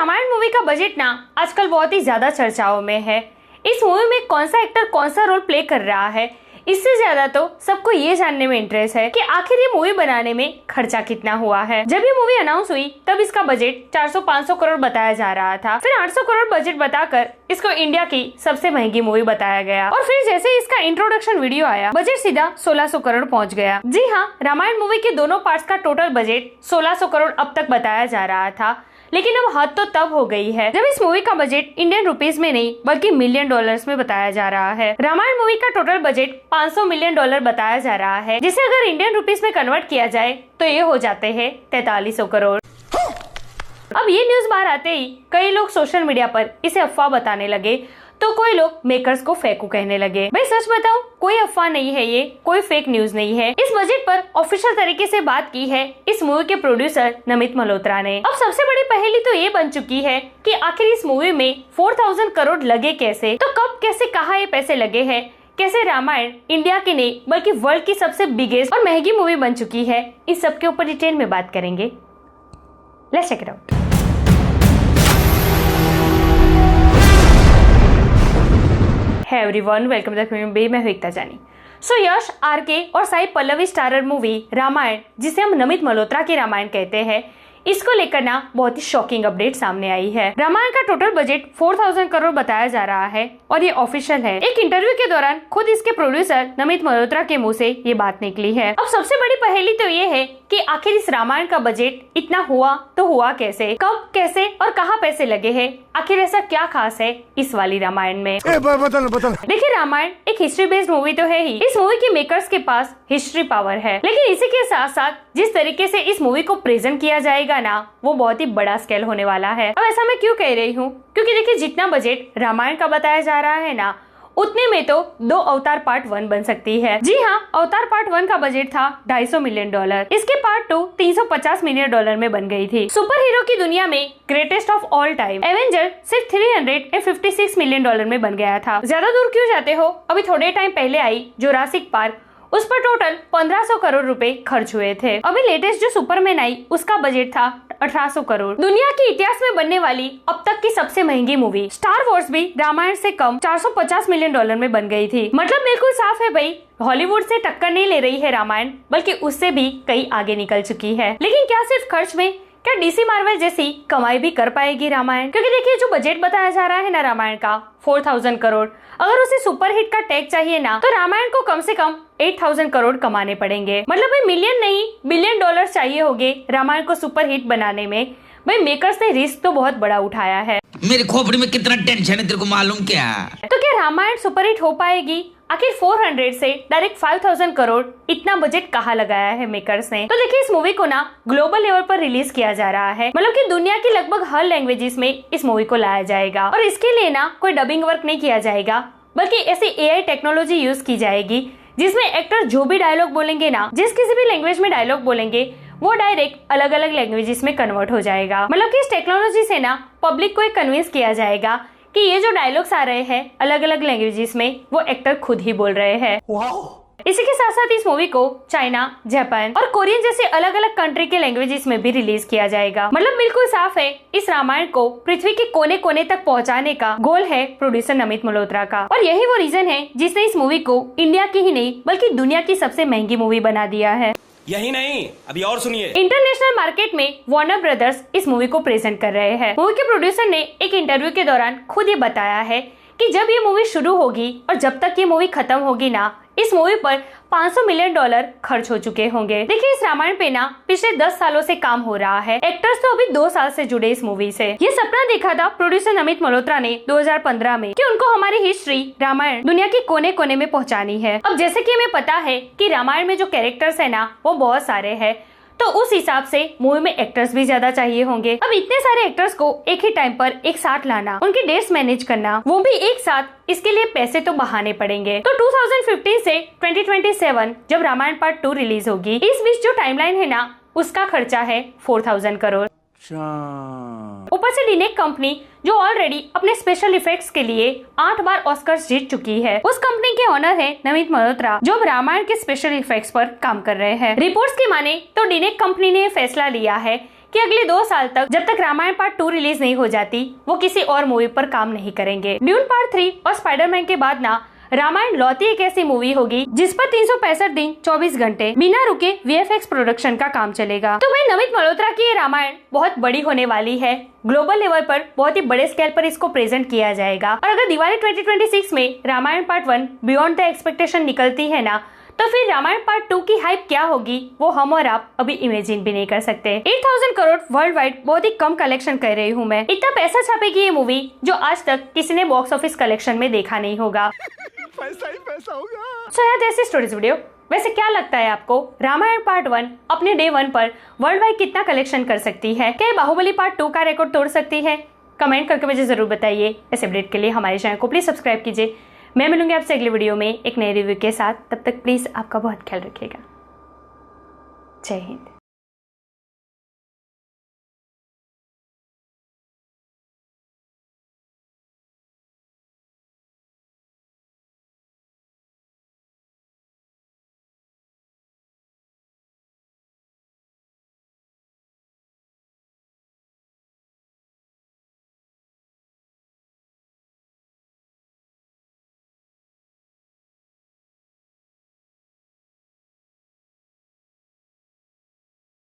Ramayan movie का budget ना आजकल बहुत ही ज्यादा चर्चाओं में है। इस मूवी में कौन सा एक्टर कौन सा रोल प्ले कर रहा है, इससे ज्यादा तो सबको ये जानने में इंटरेस्ट है कि आखिर ये मूवी बनाने में खर्चा कितना हुआ है। जब ये मूवी अनाउंस हुई तब इसका बजट 400-500 करोड़ बताया जा रहा था। फिर 800 करोड़ बजट बताकर इसको इंडिया की सबसे महंगी मूवी बताया गया और फिर जैसे इसका इंट्रोडक्शन वीडियो आया बजट सीधा 1600 करोड़ पहुंच गया। जी हाँ, रामायण मूवी के दोनों पार्ट्स का टोटल बजट 1600 करोड़ अब तक बताया जा रहा था, लेकिन अब हद तो तब हो गई है जब इस मूवी का बजट इंडियन रुपीस में नहीं बल्कि मिलियन डॉलर्स में बताया जा रहा है। रामायण मूवी का टोटल बजट 500 मिलियन डॉलर बताया जा रहा है, जिसे अगर इंडियन रुपीस में कन्वर्ट किया जाए तो ये हो जाते हैं 4300 करोड़। अब ये न्यूज बाहर आते ही कई लोग सोशल मीडिया पर इसे अफवाह बताने लगे, तो कोई लोग मेकर्स को फेकू कहने लगे। भाई सच बताऊं, कोई अफवाह नहीं है, ये कोई फेक न्यूज नहीं है। इस बजट पर ऑफिशियल तरीके से बात की है इस मूवी के प्रोड्यूसर नमित मल्होत्रा ने। अब सबसे बड़ी पहेली तो ये बन चुकी है कि आखिर इस मूवी में 4000 करोड़ लगे कैसे, तो कब कैसे कहाँ ये पैसे लगे हैं, कैसे रामायण इंडिया की नहीं बल्कि वर्ल्ड की सबसे बिगेस्ट और महंगी मूवी बन चुकी है। इस सब के ऊपर डिटेल में बात करेंगे। Let's check it out. Hey everyone, welcome to the film B, मैं हूं एकता जानी। यश, आरके और साई पल्लवी स्टारर मूवी रामायण, जिसे हम नमित मल्होत्रा की रामायण कहते हैं, इसको लेकर ना बहुत ही शॉकिंग अपडेट सामने आई है। रामायण का टोटल बजट 4000 करोड़ बताया जा रहा है और ये ऑफिशियल है। एक इंटरव्यू के दौरान खुद इसके प्रोड्यूसर नमित मल्होत्रा के मुंह से ये बात निकली है। अब सबसे बड़ी पहेली तो ये है कि आखिर इस रामायण का बजट इतना हुआ तो हुआ कैसे, कब, कैसे और कहाँ पैसे लगे हैं, आखिर ऐसा क्या खास है इस वाली रामायण में। देखिए, रामायण एक हिस्ट्री बेस्ड मूवी तो है ही। इस मूवी के मेकर्स के पास हिस्ट्री पावर है, लेकिन इसी के साथ साथ जिस तरीके से इस मूवी को प्रेजेंट किया जाएगा ना, वो बहुत ही बड़ा स्केल होने वाला है। अब ऐसा मैं क्यों कह रही हूँ, क्योंकि देखिए जितना बजट रामायण का बताया जा रहा है ना, उतने में तो 2 अवतार पार्ट 1 बन सकती है। जी हाँ, अवतार पार्ट 1 का बजट था $250 मिलियन। इसके पार्ट 2 $350 मिलियन में बन गई थी। सुपर हीरो की दुनिया में greatest of all time Avenger सिर्फ $356 मिलियन में बन गया था। ज्यादा दूर क्यों जाते हो, अभी थोड़े टाइम पहले आई जुरासिक पार्क, उस पर टोटल 1500 करोड़ रुपए खर्च हुए थे। अभी लेटेस्ट जो सुपरमैन आई उसका बजट था 1800 करोड़। दुनिया के इतिहास में बनने वाली अब तक की सबसे महंगी मूवी स्टार वॉर्स भी रामायण से कम $450 मिलियन में बन गई थी। मतलब बिल्कुल साफ है भाई, हॉलीवुड से टक्कर नहीं ले रही है रामायण, बल्कि उससे भी कई आगे निकल चुकी है। लेकिन क्या सिर्फ खर्च में, क्या डीसी मार्वल जैसी कमाई भी कर पाएगी रामायण? क्योंकि देखिए जो बजट बताया जा रहा है ना रामायण का 4000 करोड़, अगर उसे सुपरहिट का टैग चाहिए ना, तो रामायण को कम से कम 8000 करोड़ कमाने पड़ेंगे। मतलब भाई मिलियन नहीं बिलियन डॉलर चाहिए होंगे रामायण को सुपरहिट बनाने में। भाई मेकर्स ने रिस्क तो बहुत बड़ा उठाया है। मेरे खोपड़ी में कितना टेंशन है तेरे को मालूम क्या? तो क्या रामायण सुपरहिट हो पाएगी? आखिर 400 से डायरेक्ट 5000 करोड़ इतना बजट कहाँ लगाया है मेकर्स ने? तो देखिए इस मूवी को ना ग्लोबल लेवल पर रिलीज किया जा रहा है, मतलब कि दुनिया की लगभग हर लैंग्वेजेस में इस मूवी को लाया जाएगा। और इसके लिए ना कोई डबिंग वर्क नहीं किया जाएगा, बल्कि ऐसी एआई टेक्नोलॉजी यूज की जाएगी जिसमें एक्टर जो भी डायलॉग बोलेंगे ना, जिस किसी भी लैंग्वेज में डायलॉग बोलेंगे, वो डायरेक्ट अलग अलग लैंग्वेजेस में कन्वर्ट हो जाएगा। मतलब कि इस टेक्नोलॉजी से ना पब्लिक को कन्विंस किया जाएगा कि ये जो डायलॉग्स आ रहे हैं अलग अलग लैंग्वेजेस में, वो एक्टर खुद ही बोल रहे हैं। इसी के साथ साथ इस मूवी को चाइना, जापान और कोरियन जैसे अलग अलग कंट्री के लैंग्वेजेस में भी रिलीज किया जाएगा। मतलब बिल्कुल साफ है, इस रामायण को पृथ्वी के कोने कोने तक पहुंचाने का गोल है प्रोड्यूसर नमित मल्होत्रा का। और यही वो रीजन है जिसने इस मूवी को इंडिया की ही नहीं बल्कि दुनिया की सबसे महंगी मूवी बना दिया है। यही नहीं, अभी और सुनिए। इंटरनेशनल मार्केट में वार्नर ब्रदर्स इस मूवी को प्रेजेंट कर रहे हैं। मूवी के प्रोड्यूसर ने एक इंटरव्यू के दौरान खुद ये बताया है कि जब ये मूवी शुरू होगी और जब तक ये मूवी खत्म होगी ना, इस मूवी पर $500 मिलियन खर्च हो चुके होंगे। देखिए इस रामायण पे ना पिछले 10 सालों से काम हो रहा है। एक्टर्स तो अभी 2 साल से जुड़े इस मूवी से। ये सपना देखा था प्रोड्यूसर नमित मल्होत्रा ने 2015 में कि उनको हमारी हिस्ट्री रामायण दुनिया के कोने कोने में पहुंचानी है। अब जैसे कि हमें पता है कि रामायण में जो कैरेक्टर्स है ना वो बहुत सारे हैं, तो उस हिसाब से मूवी में एक्टर्स भी ज्यादा चाहिए होंगे। अब इतने सारे एक्टर्स को एक ही टाइम पर एक साथ लाना, उनके डेट्स मैनेज करना, वो भी एक साथ, इसके लिए पैसे तो बहाने पड़ेंगे। तो 2015 से 2027 जब रामायण पार्ट 2 रिलीज होगी, इस बीच जो टाइमलाइन है ना उसका खर्चा है 4000 करोड़। ऊपर से डीनेक कंपनी जो ऑलरेडी अपने स्पेशल इफेक्ट्स के लिए 8 बार ऑस्कर्स जीत चुकी है, उस कंपनी के ओनर है नमित मल्होत्रा, जो अब रामायण के स्पेशल इफेक्ट्स पर काम कर रहे हैं। रिपोर्ट्स की माने तो डीनेक कंपनी ने फैसला लिया है कि अगले 2 साल तक जब तक रामायण पार्ट 2 रिलीज नहीं हो जाती वो किसी और मूवी पर काम नहीं करेंगे। ड्यून पार्ट 3 और स्पाइडरमैन के बाद ना रामायण लौती एक ऐसी मूवी होगी जिस पर 365 दिन 24 घंटे बिना रुके VFX प्रोडक्शन का काम चलेगा। तो भाई नमित मल्होत्रा की ये रामायण बहुत बड़ी होने वाली है। ग्लोबल लेवल पर बहुत ही बड़े स्केल पर इसको प्रेजेंट किया जाएगा। और अगर दिवाली 2026 में Ramayan part 1 beyond the expectation निकलती है ना, तो फिर रामायण पार्ट 2 की हाइप क्या होगी वो हम और आप अभी इमेजिन भी नहीं कर सकते। 8000 करोड़ वर्ल्ड वाइड बहुत ही कम कलेक्शन कर रही हूँ मैं। इतना पैसा छापेगी ये मूवी जो आज तक किसी ने बॉक्स ऑफिस कलेक्शन में देखा नहीं होगा। पैसा ही पैसा होगा। सो यार ऐसी स्टोरीज वीडियो। वैसे क्या लगता है आपको रामायण पार्ट 1 अपने डे 1 पर वर्ल्ड वाइड कितना कलेक्शन कर सकती है? क्या बाहुबली पार्ट 2 का रिकॉर्ड तोड़ सकती है? कमेंट करके मुझे जरूर बताइए। इस अपडेट के लिए हमारे चैनल को प्लीज सब्सक्राइब कीजिए। मैं मिलूंगी आपसे अगले वीडियो में एक नए रिव्यू के साथ। तब तक प्लीज आपका बहुत ख्याल रखिएगा। जय हिंद।